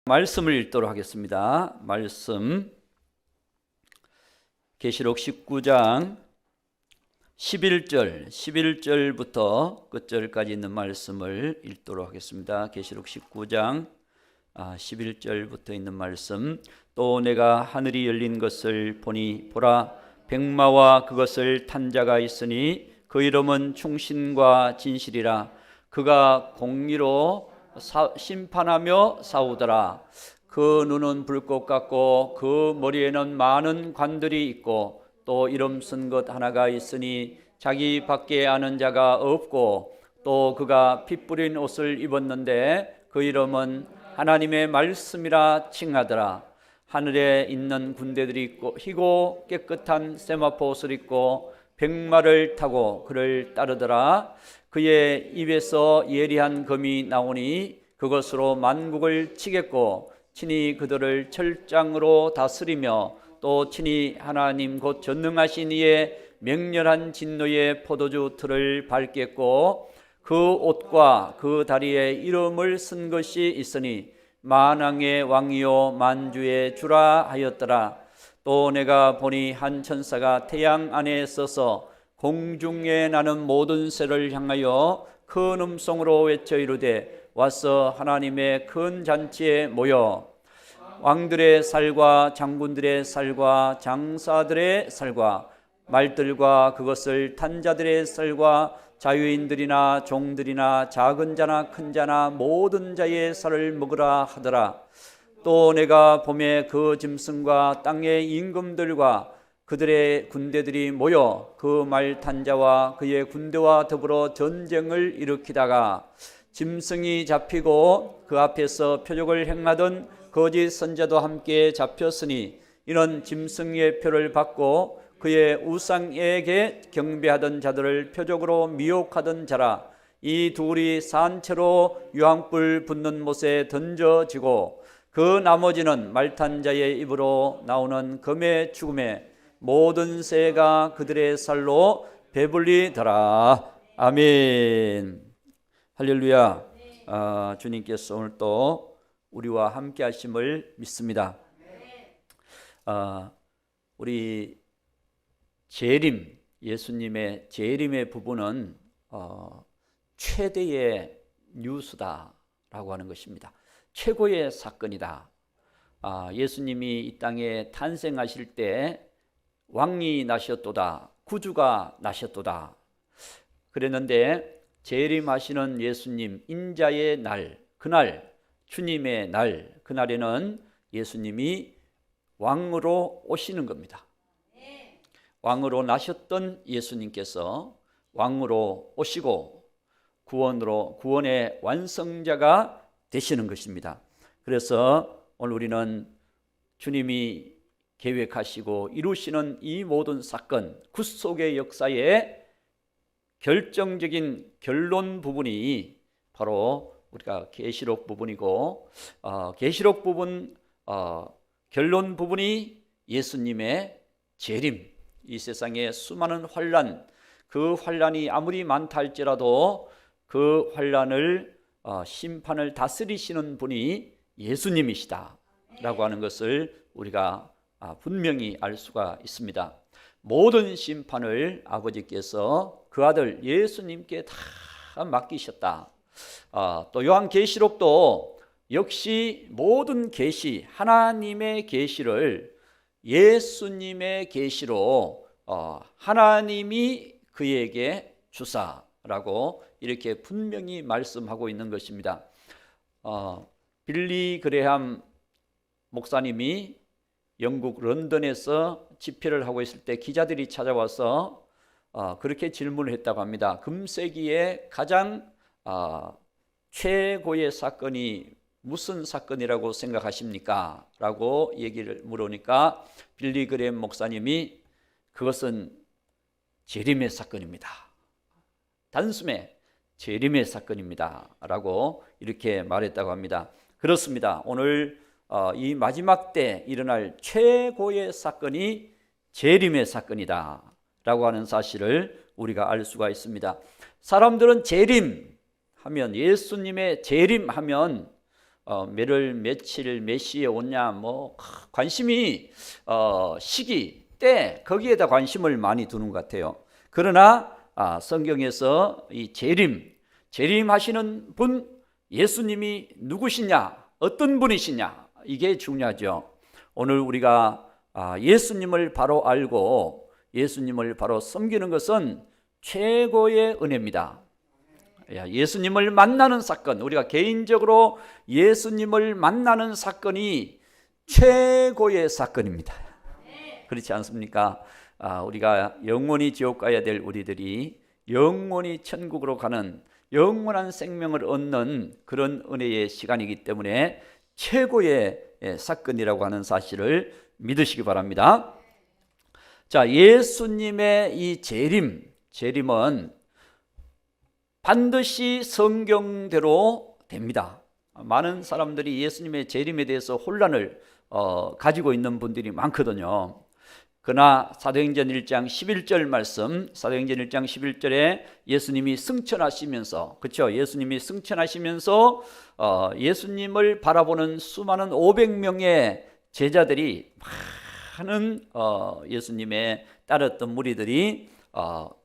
말씀을 읽도록 하겠습니다. 말씀 계시록 19장 11절부터 끝절까지 있는 말씀을 읽도록 하겠습니다. 계시록 19장 11절부터 있는 말씀. 또 내가 하늘이 열린 것을 보니 보라, 백마와 그것을 탄 자가 있으니 그 이름은 충신과 진실이라. 그가 공의로 심판하며 싸우더라. 그 눈은 불꽃 같고 그 머리에는 많은 관들이 있고 또 이름 쓴 것 하나가 있으니 자기 밖에 아는 자가 없고 또 그가 피 뿌린 옷을 입었는데 그 이름은 하나님의 말씀이라 칭하더라. 하늘에 있는 군대들이 있고 희고 깨끗한 세마포 옷을 입고 백마를 타고 그를 따르더라. 그의 입에서 예리한 검이 나오니 그것으로 만국을 치겠고 친히 그들을 철장으로 다스리며 또 친히 하나님 곧 전능하신 이의 맹렬한 진노의 포도주 틀을 밟겠고 그 옷과 그 다리에 이름을 쓴 것이 있으니 만왕의 왕이요 만주의 주라 하였더라. 또 내가 보니 한 천사가 태양 안에 서서 공중에 나는 모든 새를 향하여 큰 음성으로 외쳐 이르되 와서 하나님의 큰 잔치에 모여 왕들의 살과 장군들의 살과 장사들의 살과 말들과 그것을 탄 자들의 살과 자유인들이나 종들이나 작은 자나 큰 자나 모든 자의 살을 먹으라 하더라. 또 내가 봄에 그 짐승과 땅의 임금들과 그들의 군대들이 모여 그 말 탄 자와 그의 군대와 더불어 전쟁을 일으키다가 짐승이 잡히고 그 앞에서 표적을 행하던 거짓 선자도 함께 잡혔으니 이는 짐승의 표를 받고 그의 우상에게 경배하던 자들을 표적으로 미혹하던 자라. 이 둘이 산채로 유황불 붙는 못에 던져지고 그 나머지는 말탄 자의 입으로 나오는 검의 죽음에 모든 새가 그들의 살로 배불리더라. 아멘. 할렐루야. 주님께서 오늘 또 우리와 함께 하심을 믿습니다. 우리 재림, 예수님의 재림의 부분은 최대의 뉴스다라고 하는 것입니다. 최고의 사건이다. 예수님이 이 땅에 탄생하실 때 왕이 나셨도다, 구주가 나셨도다 그랬는데 재림하시는 예수님 인자의 날, 그날 주님의 날, 그날에는 예수님이 왕으로 오시는 겁니다. 왕으로 나셨던 예수님께서 왕으로 오시고 구원의 완성자가 되시는 것입니다. 그래서 오늘 우리는 주님이 계획하시고 이루시는 이 모든 사건, 구속의 역사의 결정적인 결론 부분이 바로 우리가 계시록 부분이고 계시록 부분 결론 부분이 예수님의 재림, 이 세상의 수많은 환난, 그 환난이 아무리 많다 할지라도 그 환난을 심판을 다스리시는 분이 예수님이시다라고 하는 것을 우리가 분명히 알 수가 있습니다. 모든 심판을 아버지께서 그 아들 예수님께 다 맡기셨다. 또 요한계시록도 역시 모든 계시, 하나님의 계시를 예수님의 계시로 하나님이 그에게 주사라고 이렇게 분명히 말씀하고 있는 것입니다. 빌리 그레함 목사님이 영국 런던에서 집회를 하고 있을 때 기자들이 찾아와서 그렇게 질문을 했다고 합니다. 금세기에 가장 최고의 사건이 무슨 사건이라고 생각하십니까? 라고 얘기를 물으니까 빌리 그레함 목사님이 그것은 재림의 사건입니다. 단숨에 재림의 사건입니다. 라고 이렇게 말했다고 합니다. 그렇습니다. 오늘 이 마지막 때 일어날 최고의 사건이 재림의 사건이다 라고 하는 사실을 우리가 알 수가 있습니다. 사람들은 재림 하면, 예수님의 재림하면 몇월 며칠 몇 시에 오냐 뭐 관심이 시기 때 거기에다 관심을 많이 두는 것 같아요. 그러나 성경에서 이 재림하시는 분 예수님이 누구시냐, 어떤 분이시냐, 이게 중요하죠. 오늘 우리가 예수님을 바로 알고 예수님을 바로 섬기는 것은 최고의 은혜입니다. 예수님을 만나는 사건, 우리가 개인적으로 예수님을 만나는 사건이 최고의 사건입니다. 그렇지 않습니까? 우리가 영원히 지옥 가야 될 우리들이 영원히 천국으로 가는 영원한 생명을 얻는 그런 은혜의 시간이기 때문에 최고의 사건이라고 하는 사실을 믿으시기 바랍니다. 자, 예수님의 이 재림은 반드시 성경대로 됩니다. 많은 사람들이 예수님의 재림에 대해서 혼란을 가지고 있는 분들이 많거든요. 그러나 사도행전 1장 11절 말씀, 사도행전 1장 11절에 예수님이 승천하시면서, 그렇죠? 예수님이 승천하시면서 예수님을 바라보는 수많은 500명의 제자들이, 많은 예수님의 따랐던 무리들이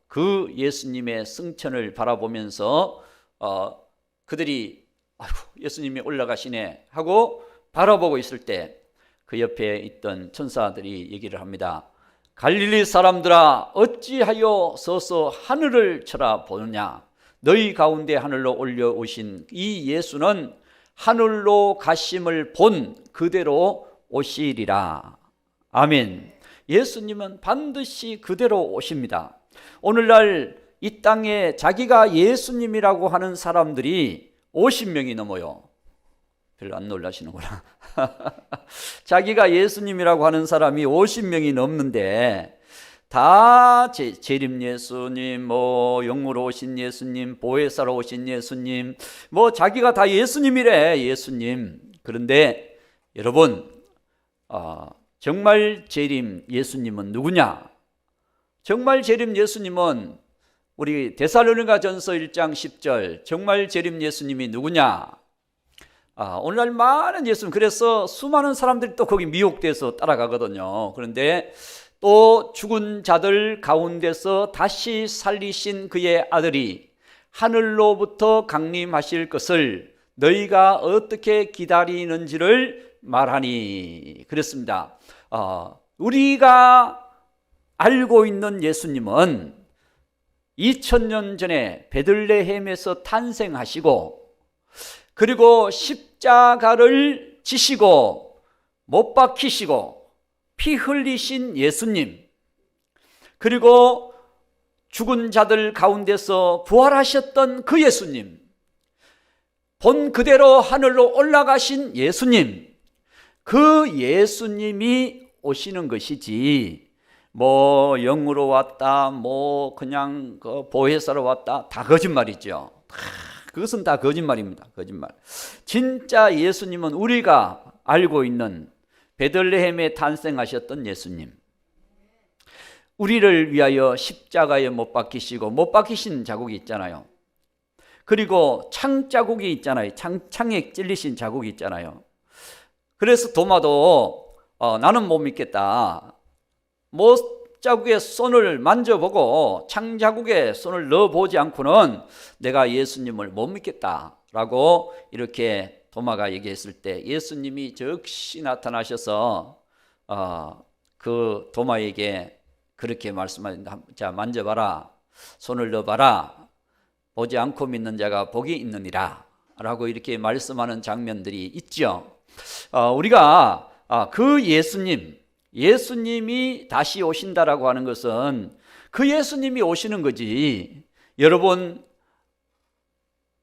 그 예수님의 승천을 바라보면서 그들이 아이고 예수님이 올라가시네 하고 바라보고 있을 때 그 옆에 있던 천사들이 얘기를 합니다. 갈릴리 사람들아 어찌하여 서서 하늘을 쳐다보느냐. 너희 가운데 하늘로 올려오신 이 예수는 하늘로 가심을 본 그대로 오시리라. 아멘. 예수님은 반드시 그대로 오십니다. 오늘날 이 땅에 자기가 예수님이라고 하는 사람들이 50명이 넘어요. 별로 안 놀라시는구나. 자기가 예수님이라고 하는 사람이 50명이 넘는데 다 재림 예수님, 뭐 영으로 오신 예수님, 보혜사로 오신 예수님, 뭐 자기가 다 예수님이래. 예수님. 그런데 여러분, 정말 재림 예수님은 누구냐? 정말 재림 예수님은 우리 데살로니가전서 1장 10절 정말 재림 예수님이 누구냐? 오늘날 많은 예수님, 그래서 수많은 사람들이 또 거기 미혹돼서 따라가거든요. 그런데 또 죽은 자들 가운데서 다시 살리신 그의 아들이 하늘로부터 강림하실 것을 너희가 어떻게 기다리는지를 말하니. 그랬습니다. 우리가 알고 있는 예수님은 2000년 전에 베들레헴에서 탄생하시고 그리고 십자가를 지시고 못 박히시고 피 흘리신 예수님, 그리고 죽은 자들 가운데서 부활하셨던 그 예수님, 본 그대로 하늘로 올라가신 예수님, 그 예수님이 오시는 것이지 뭐 영으로 왔다, 뭐 그냥 그 보혜사로 왔다, 다 거짓말이죠. 그것은 다 거짓말입니다. 거짓말. 진짜 예수님은 우리가 알고 있는 베들레헴에 탄생하셨던 예수님, 우리를 위하여 십자가에 못 박히시고 못 박히신 자국이 있잖아요. 그리고 창 자국이 있잖아요. 창에 찔리신 자국이 있잖아요. 그래서 도마도 나는 못 믿겠다, 못 자국에 손을 만져보고 창 자국에 손을 넣어보지 않고는 내가 예수님을 못 믿겠다라고 이렇게 도마가 얘기했을 때 예수님이 즉시 나타나셔서 그 도마에게 그렇게 말씀하신다. 자, 만져봐라, 손을 넣어봐라, 보지 않고 믿는 자가 복이 있느니라 라고 이렇게 말씀하는 장면들이 있죠. 우리가 그 예수님이 다시 오신다라고 하는 것은 그 예수님이 오시는 거지. 여러분,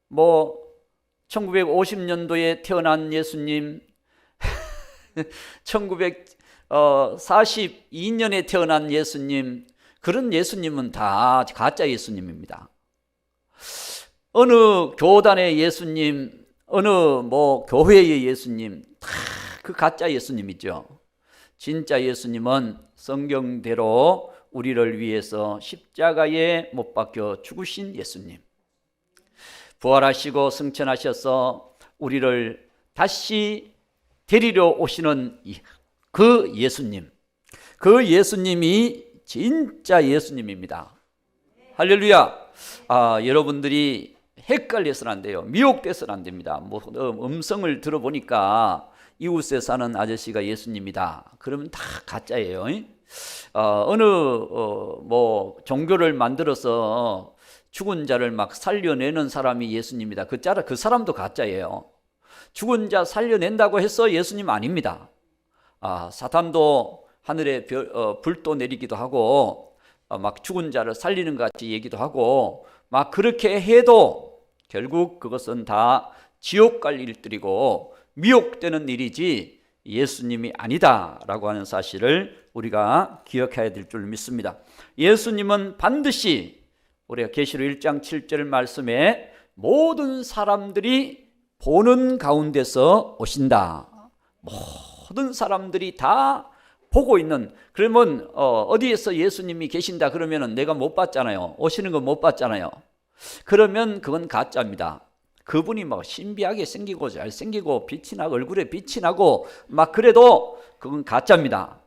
뭐 1950년도에 태어난 예수님, 1942년에 태어난 예수님, 그런 예수님은 다 가짜 예수님입니다. 어느 교단의 예수님, 어느 뭐 교회의 예수님, 다 그 가짜 예수님이죠. 진짜 예수님은 성경대로 우리를 위해서 십자가에 못 박혀 죽으신 예수님, 부활하시고 승천하셔서 우리를 다시 데리러 오시는 그 예수님, 그 예수님이 진짜 예수님입니다. 할렐루야. 여러분들이 헷갈려서는 안 돼요. 미혹돼서는 안 됩니다. 음성을 들어보니까 이웃에 사는 아저씨가 예수님이다. 그러면 다 가짜예요. 어느 종교를 만들어서 죽은 자를 막 살려내는 사람이 예수님이다. 그 사람도 가짜예요. 죽은 자 살려낸다고 해서 예수님 아닙니다. 사탄도 하늘에 불도 내리기도 하고 막 죽은 자를 살리는 것 같이 얘기도 하고 막 그렇게 해도 결국 그것은 다 지옥 갈 일들이고 미혹되는 일이지 예수님이 아니다라고 하는 사실을 우리가 기억해야 될 줄 믿습니다. 예수님은 반드시 우리가 계시록 1장 7절 말씀에 모든 사람들이 보는 가운데서 오신다. 모든 사람들이 다 보고 있는, 그러면 어디에서 예수님이 계신다 그러면 내가 못 봤잖아요. 오시는 거 못 봤잖아요. 그러면 그건 가짜입니다. 그분이 막 신비하게 생기고 잘생기고 빛이 나고 얼굴에 빛이 나고 막 그래도 그건 가짜입니다.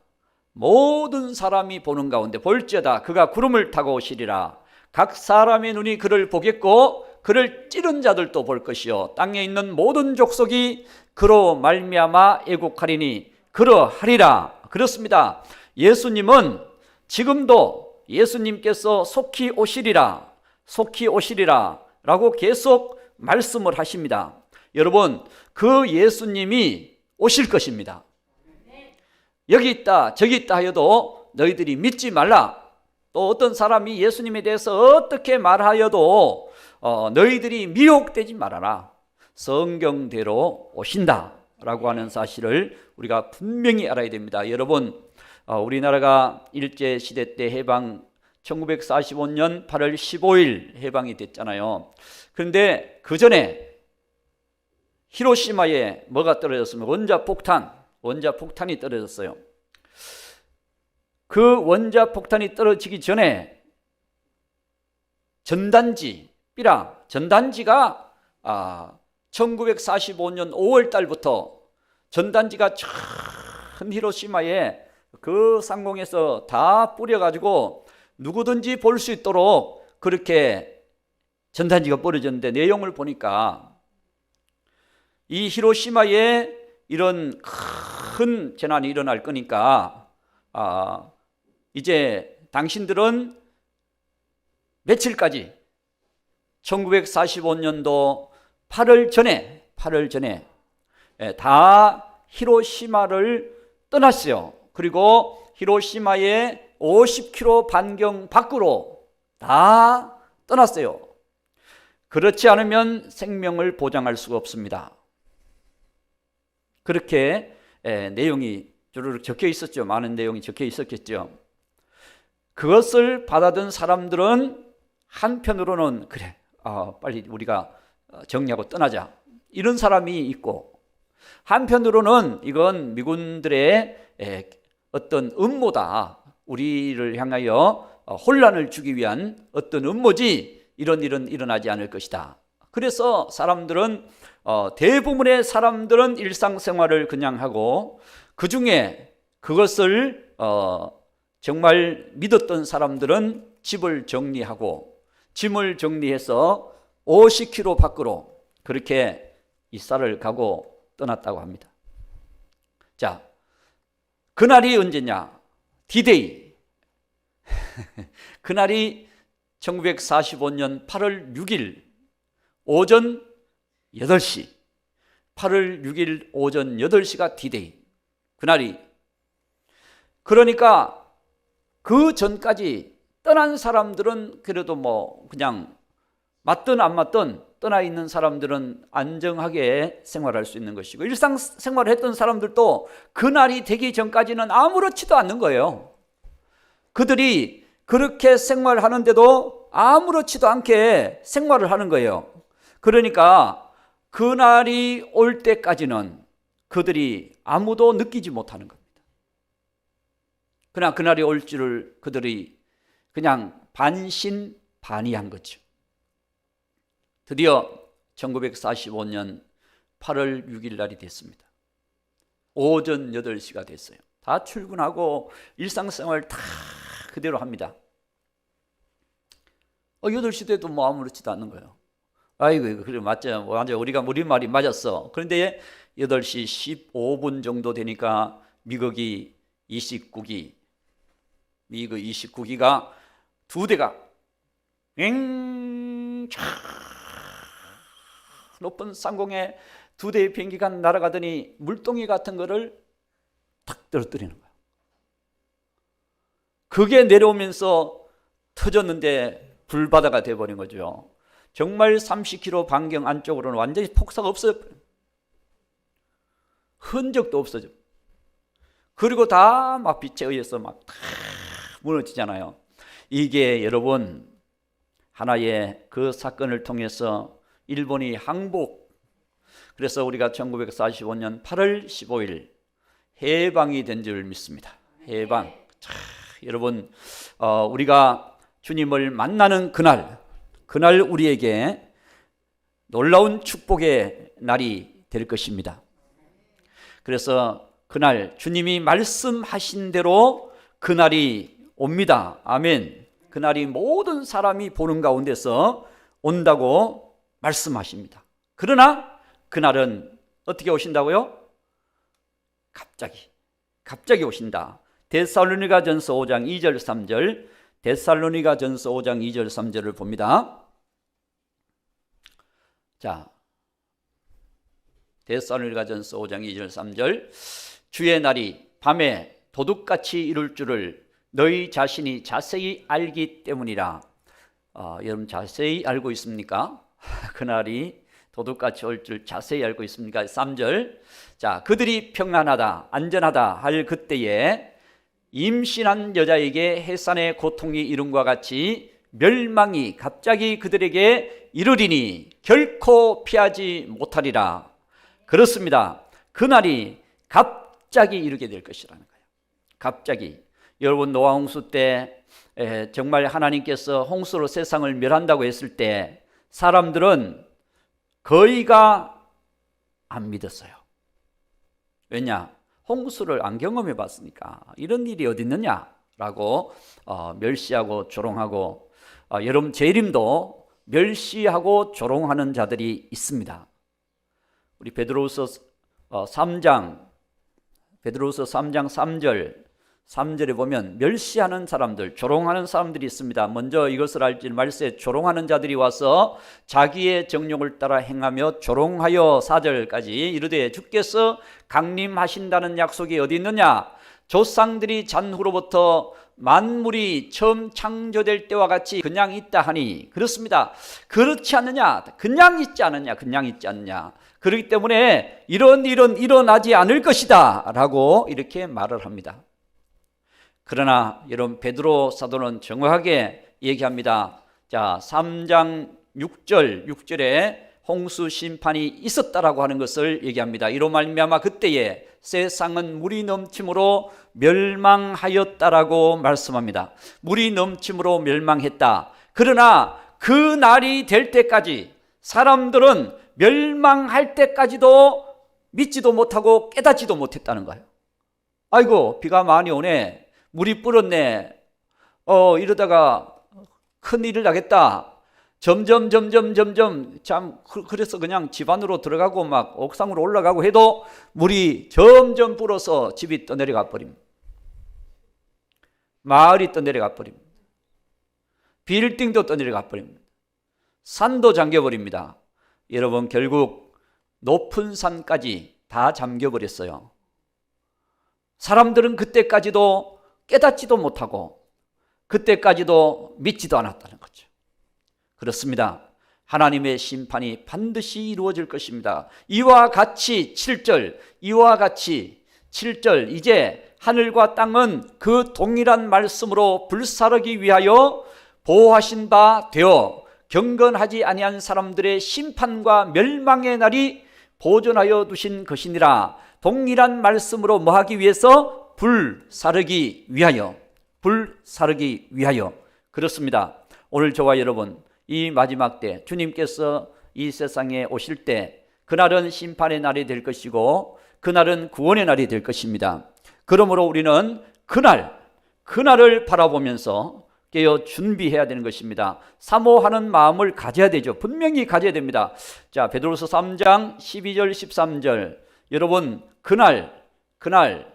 모든 사람이 보는 가운데 볼지어다 그가 구름을 타고 오시리라. 각 사람의 눈이 그를 보겠고 그를 찌른 자들도 볼 것이요 땅에 있는 모든 족속이 그로 말미암아 애국하리니 그러하리라. 그렇습니다. 예수님은 지금도 예수님께서 속히 오시리라 라고 계속 말씀을 하십니다. 여러분, 그 예수님이 오실 것입니다. 여기 있다 저기 있다 하여도 너희들이 믿지 말라. 또 어떤 사람이 예수님에 대해서 어떻게 말하여도 너희들이 미혹되지 말아라. 성경대로 오신다 라고 하는 사실을 우리가 분명히 알아야 됩니다. 여러분, 우리나라가 일제시대 때 해방 1945년 8월 15일 해방이 됐잖아요. 그런데 그 전에 히로시마에 뭐가 떨어졌으면 원자폭탄이 떨어졌어요. 그 원자폭탄이 떨어지기 전에 전단지가 1945년 5월 달부터 전단지가 전 히로시마에 그 상공에서 다 뿌려가지고 누구든지 볼 수 있도록 그렇게 전단지가 뿌려졌는데 내용을 보니까 이 히로시마에 이런 큰 재난이 일어날 거니까 이제 당신들은 며칠까지 1945년도 8월 전에 다 히로시마를 떠났어요. 그리고 히로시마의 50km 반경 밖으로 다 떠났어요. 그렇지 않으면 생명을 보장할 수가 없습니다. 그렇게 내용이 주르륵 적혀 있었죠. 많은 내용이 적혀 있었겠죠. 그것을 받아든 사람들은 한편으로는 그래, 빨리 우리가 정리하고 떠나자, 이런 사람이 있고, 한편으로는 이건 미군들의 어떤 음모다, 우리를 향하여 혼란을 주기 위한 어떤 음모지, 이런 일은 일어나지 않을 것이다. 그래서 사람들은 대부분의 사람들은 일상생활을 그냥 하고, 그 중에 그것을 정말 믿었던 사람들은 집을 정리하고 짐을 정리해서 50km 밖으로 그렇게 이사를 가고 떠났다고 합니다. 자, 그날이 언제냐? D-Day. 그날이 1945년 8월 6일 오전 8시, 8월 6일 오전 8시가 D-Day. 그날이, 그러니까 그 전까지 떠난 사람들은 그래도 뭐 그냥 맞든 안 맞든 떠나 있는 사람들은 안정하게 생활할 수 있는 것이고, 일상생활을 했던 사람들도 그날이 되기 전까지는 아무렇지도 않는 거예요. 그들이 그렇게 생활하는데도 아무렇지도 않게 생활을 하는 거예요. 그러니까 그날이 올 때까지는 그들이 아무도 느끼지 못하는 겁니다. 그러나 그날이 올 줄을 그들이 그냥 반신반의한 거죠. 드디어 1945년 8월 6일 날이 됐습니다. 오전 8시가 됐어요. 다 출근하고 일상생활 다 그대로 합니다. 8시 돼도 뭐 아무렇지도 않는 거예요. 아이고, 그래, 맞죠. 완전 우리 말이 맞았어. 그런데 8시 15분 정도 되니까 미국 29기가 두 대가 높은 상공에 두 대의 비행기가 날아가더니 물동이 같은 거를 탁 떨어뜨리는 거예요. 그게 내려오면서 터졌는데 불바다가 돼버린 거죠. 정말 30km 반경 안쪽으로는 완전히 폭사가 없어졌어요. 흔적도 없어져. 그리고 다 막 빛에 의해서 막 다 무너지잖아요. 이게 여러분 하나의 그 사건을 통해서 일본이 항복, 그래서 우리가 1945년 8월 15일 해방이 된 줄 믿습니다. 해방. 자, 여러분 우리가 주님을 만나는 그날 우리에게 놀라운 축복의 날이 될 것입니다. 그래서 그날 주님이 말씀하신 대로 그날이 옵니다. 아멘. 그날이 모든 사람이 보는 가운데서 온다고 말씀하십니다. 그러나 그날은 어떻게 오신다고요? 갑자기 오신다. 데살로니가전서 5장 2절 3절, 데살로니가전서 5장 2절 3절을 봅니다. 자, 데살로니가전서 5장 2절 3절. 주의 날이 밤에 도둑같이 이룰 줄을 너희 자신이 자세히 알기 때문이라. 여러분 자세히 알고 있습니까? 그날이 도둑같이 올 줄 자세히 알고 있습니까? 3절. 자, 그들이 평안하다 안전하다 할 그때에 임신한 여자에게 해산의 고통이 이름과 같이 멸망이 갑자기 그들에게 이르리니 결코 피하지 못하리라. 그렇습니다. 그날이 갑자기 이르게 될 것이라는 거예요. 갑자기. 여러분 노아 홍수 때 정말 하나님께서 홍수로 세상을 멸한다고 했을 때 사람들은 거의가 안 믿었어요. 왜냐? 홍수를 안 경험해 봤으니까 이런 일이 어디 있느냐라고 멸시하고 조롱하고, 여러분 재림도 멸시하고 조롱하는 자들이 있습니다. 우리 베드로후서 3장 3절에 보면 멸시하는 사람들, 조롱하는 사람들이 있습니다. 먼저 이것을 알지 말세, 조롱하는 자들이 와서 자기의 정욕을 따라 행하며 조롱하여 4절까지 이르되 주께서 강림하신다는 약속이 어디 있느냐? 조상들이 잔후로부터 만물이 처음 창조될 때와 같이 그냥 있다 하니 그렇습니다. 그렇지 않느냐? 그냥 있지 않느냐? 그렇기 때문에 이런 일은 일어나지 않을 것이다 라고 이렇게 말을 합니다. 그러나 여러분 베드로 사도는 정확하게 얘기합니다. 자, 3장 6절에 홍수 심판이 있었다라고 하는 것을 얘기합니다. 이로 말미암아 그때에 세상은 물이 넘침으로 멸망하였다라고 말씀합니다. 물이 넘침으로 멸망했다. 그러나 그 날이 될 때까지 사람들은 멸망할 때까지도 믿지도 못하고 깨닫지도 못했다는 거예요. 아이고 비가 많이 오네, 물이 불었네, 이러다가 큰일을 나겠다. 점점 참 그래서 그냥 집 안으로 들어가고 막 옥상으로 올라가고 해도 물이 점점 불어서 집이 떠내려가 버립니다. 마을이 떠내려가 버립니다. 빌딩도 떠내려가 버립니다. 산도 잠겨버립니다. 여러분 결국 높은 산까지 다 잠겨버렸어요. 사람들은 그때까지도 깨닫지도 못하고 그때까지도 믿지도 않았다는 거죠. 그렇습니다. 하나님의 심판이 반드시 이루어질 것입니다. 이와 같이 7절 이제 하늘과 땅은 그 동일한 말씀으로 불사르기 위하여 보호하신 바 되어 경건하지 아니한 사람들의 심판과 멸망의 날이 보존하여 두신 것이니라. 동일한 말씀으로 뭐 하기 위해서? 불사르기 위하여. 그렇습니다. 오늘 저와 여러분 이 마지막 때 주님께서 이 세상에 오실 때 그날은 심판의 날이 될 것이고 그날은 구원의 날이 될 것입니다. 그러므로 우리는 그날을 바라보면서 깨어 준비해야 되는 것입니다. 사모하는 마음을 가져야 되죠. 분명히 가져야 됩니다. 자, 베드로서 3장 12절 13절. 여러분, 그날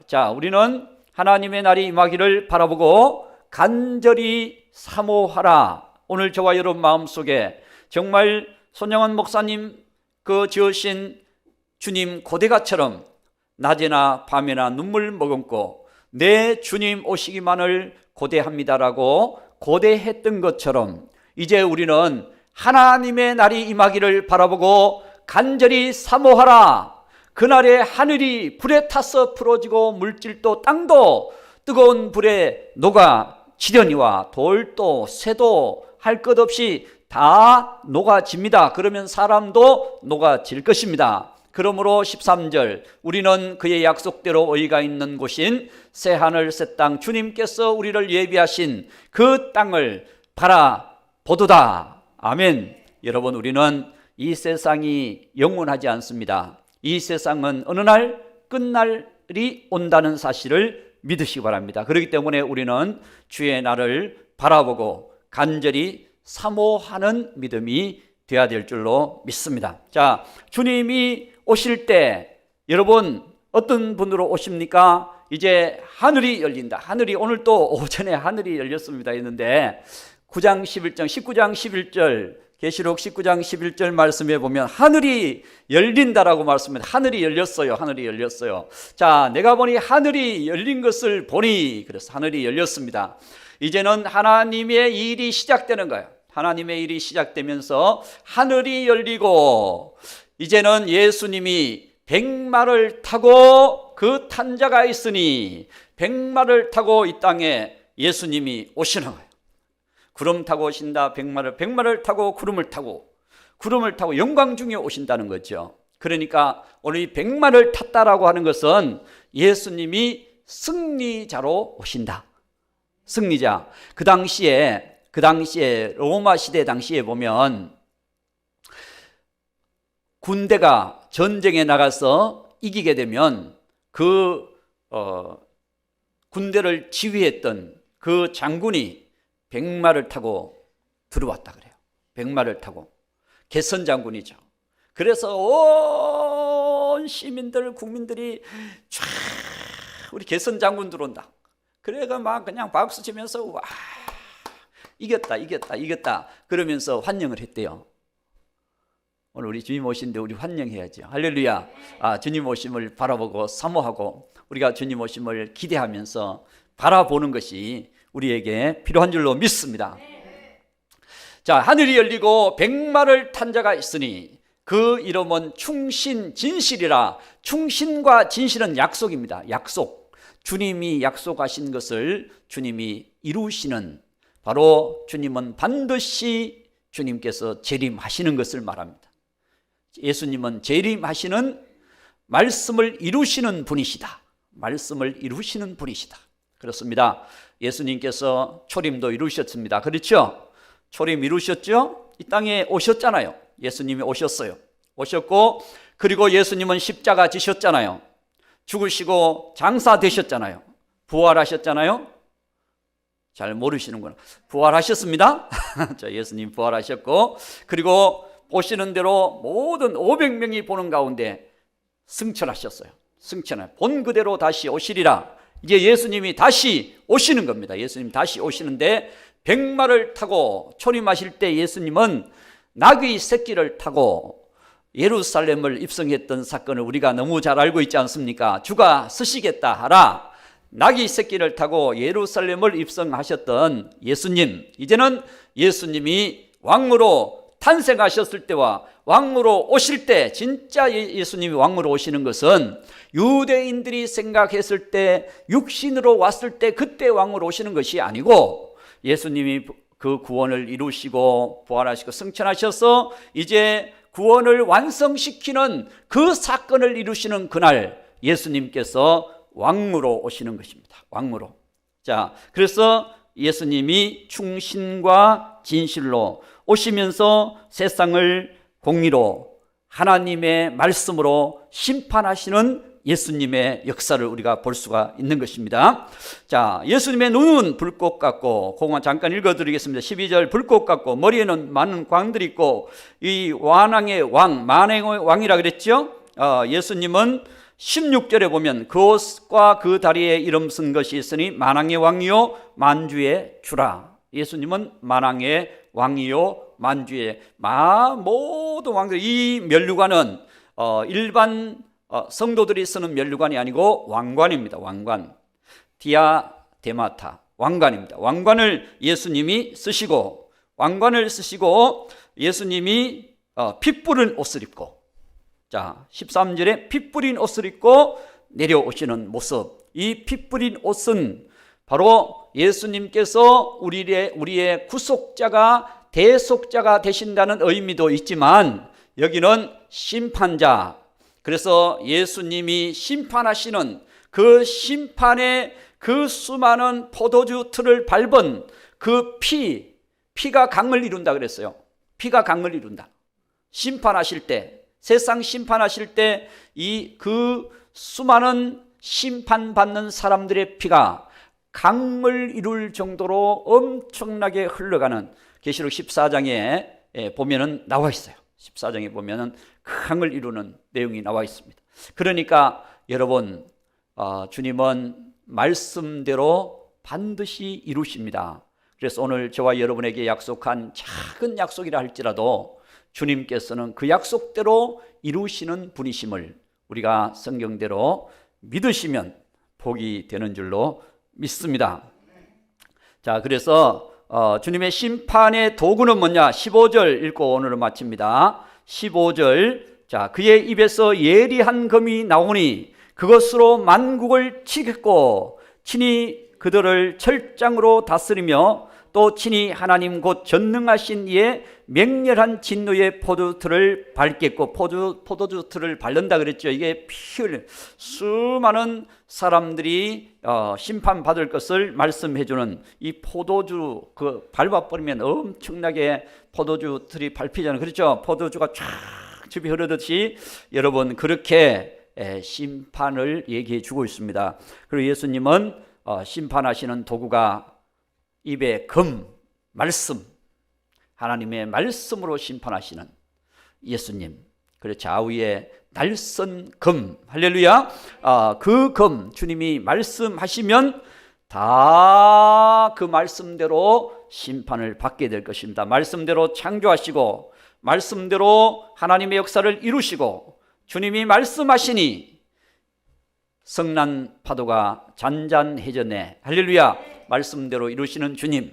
자, 우리는 하나님의 날이 임하기를 바라보고 간절히 사모하라. 오늘 저와 여러분 마음속에 정말 손영원 목사님 그 지으신 주님 고대가처럼 낮에나 밤에나 눈물 머금고 내 주님 오시기만을 고대합니다라고 고대했던 것처럼 이제 우리는 하나님의 날이 임하기를 바라보고 간절히 사모하라. 그날에 하늘이 불에 타서 풀어지고 물질도 땅도 뜨거운 불에 녹아지려니와 돌도 새도 할 것 없이 다 녹아집니다. 그러면 사람도 녹아질 것입니다. 그러므로 13절 우리는 그의 약속대로 의가 있는 곳인 새하늘 새 땅 주님께서 우리를 예비하신 그 땅을 바라보도다. 아멘. 여러분, 우리는 이 세상이 영원하지 않습니다. 이 세상은 어느 날 끝날이 온다는 사실을 믿으시기 바랍니다. 그렇기 때문에 우리는 주의 날을 바라보고 간절히 사모하는 믿음이 되어야 될 줄로 믿습니다. 자, 주님이 오실 때 여러분 어떤 분으로 오십니까? 이제 하늘이 열린다. 하늘이 오늘 또 오전에 하늘이 열렸습니다 했는데 9장 11절 19장 11절 계시록 19장 11절 말씀에 보면 하늘이 열린다라고 말씀합니다. 하늘이 열렸어요. 하늘이 열렸어요. 자, 내가 보니 하늘이 열린 것을 보니 그래서 하늘이 열렸습니다. 이제는 하나님의 일이 시작되는 거예요. 하나님의 일이 시작되면서 하늘이 열리고 이제는 예수님이 백마를 타고 그 탄자가 있으니 백마를 타고 이 땅에 예수님이 오시는 거예요. 구름 타고 오신다. 백마를 타고 구름을 타고 영광 중에 오신다는 거죠. 그러니까 오늘 이 백마를 탔다라고 하는 것은 예수님이 승리자로 오신다. 승리자. 그 당시에 로마 시대 당시에 보면 군대가 전쟁에 나가서 이기게 되면 그 군대를 지휘했던 그 장군이 백마를 타고 들어왔다 그래요. 백마를 타고. 개선 장군이죠. 그래서 온 시민들, 국민들이 쫙 우리 개선 장군 들어온다. 그래가 막 그냥 박수 치면서 와 이겼다 그러면서 환영을 했대요. 오늘 우리 주님 오신데 우리 환영해야죠. 할렐루야. 주님 오심을 바라보고 사모하고 우리가 주님 오심을 기대하면서 바라보는 것이 우리에게 필요한 줄로 믿습니다. 자, 하늘이 열리고 백마를 탄 자가 있으니 그 이름은 충신진실이라. 충신과 진실은 약속입니다. 약속. 주님이 약속하신 것을 주님이 이루시는, 바로 주님은 반드시 주님께서 재림하시는 것을 말합니다. 예수님은 재림하시는, 말씀을 이루시는 분이시다. 말씀을 이루시는 분이시다. 그렇습니다. 예수님께서 초림도 이루셨습니다. 그렇죠? 초림 이루셨죠? 이 땅에 오셨잖아요. 예수님이 오셨어요. 오셨고, 그리고 예수님은 십자가 지셨잖아요. 죽으시고 장사 되셨잖아요. 부활하셨잖아요. 잘 모르시는구나. 부활하셨습니다. 자, 예수님 부활하셨고, 그리고 보시는 대로 모든 500명이 보는 가운데 승천하셨어요. 승천을 본 그대로 다시 오시리라. 이제 예수님이 다시 오시는 겁니다. 예수님 다시 오시는데 백마를 타고 초림하실 때 예수님은 나귀 새끼를 타고 예루살렘을 입성했던 사건을 우리가 너무 잘 알고 있지 않습니까? 주가 서시겠다 하라. 나귀 새끼를 타고 예루살렘을 입성하셨던 예수님, 이제는 예수님이 왕으로 탄생하셨을 때와 왕으로 오실 때, 진짜 예수님이 왕으로 오시는 것은 유대인들이 생각했을 때, 육신으로 왔을 때 그때 왕으로 오시는 것이 아니고, 예수님이 그 구원을 이루시고 부활하시고 승천하셔서 이제 구원을 완성시키는 그 사건을 이루시는 그날 예수님께서 왕으로 오시는 것입니다. 왕으로. 자, 그래서 예수님이 충신과 진실로 오시면서 세상을 공의로 하나님의 말씀으로 심판하시는 예수님의 역사를 우리가 볼 수가 있는 것입니다. 자, 예수님의 눈은 불꽃 같고, 그것만 잠깐 읽어드리겠습니다. 12절, 불꽃 같고 머리에는 많은 광들이 있고, 이 완왕의 왕, 만왕의 왕이라 그랬죠. 예수님은 16절에 보면 그 옷과 그 다리에 이름 쓴 것이 있으니 만왕의 왕이요 만주의 주라. 예수님은 만왕의 왕이요 만주의 모든 왕들. 이 면류관은 일반 성도들이 쓰는 면류관이 아니고 왕관입니다. 왕관, 디아데마타, 왕관입니다. 왕관을 예수님이 쓰시고, 왕관을 쓰시고 예수님이 피 뿌린 옷을 입고, 자 13절에 피 뿌린 옷을 입고 내려오시는 모습. 이 피 뿌린 옷은 바로 예수님께서 우리의 구속자가, 대속자가 되신다는 의미도 있지만, 여기는 심판자, 그래서 예수님이 심판하시는 그 심판의 그 수많은 포도주 틀을 밟은 그 피가 강을 이룬다 그랬어요. 피가 강을 이룬다. 심판하실 때, 세상 심판하실 때 그 수많은 심판받는 사람들의 피가 강을 이룰 정도로 엄청나게 흘러가는, 계시록 14장에 보면은 나와 있어요. 14장에 보면은 강을 이루는 내용이 나와 있습니다. 그러니까 여러분, 주님은 말씀대로 반드시 이루십니다. 그래서 오늘 저와 여러분에게 약속한 작은 약속이라 할지라도 주님께서는 그 약속대로 이루시는 분이심을 우리가 성경대로 믿으시면 복이 되는 줄로 믿습니다. 자, 그래서 주님의 심판의 도구는 뭐냐? 15절 읽고 오늘은 마칩니다. 15절, 자, 그의 입에서 예리한 검이 나오니 그것으로 만국을 치겠고 친히 그들을 철장으로 다스리며 또 친히 하나님 곧 전능하신 이의 맹렬한 진노의 포도주틀을 밟겠고, 포도주틀을 밟는다 그랬죠. 이게 피를 수많은 사람들이 심판받을 것을 말씀해 주는 이 포도주, 그 밟아버리면 엄청나게 포도주 틀이 밟히잖아요. 그렇죠? 포도주가 쫙 즙이 흐르듯이 여러분 그렇게 심판을 얘기해 주고 있습니다. 그리고 예수님은 심판하시는 도구가 입에 검, 말씀, 하나님의 말씀으로 심판하시는 예수님. 그리고 좌우에 날선 검, 할렐루야. 그 검, 주님이 말씀하시면 다 그 말씀대로 심판을 받게 될 것입니다. 말씀대로 창조하시고, 말씀대로 하나님의 역사를 이루시고, 주님이 말씀하시니 성난 파도가 잔잔해졌네. 할렐루야. 말씀대로 이루시는 주님,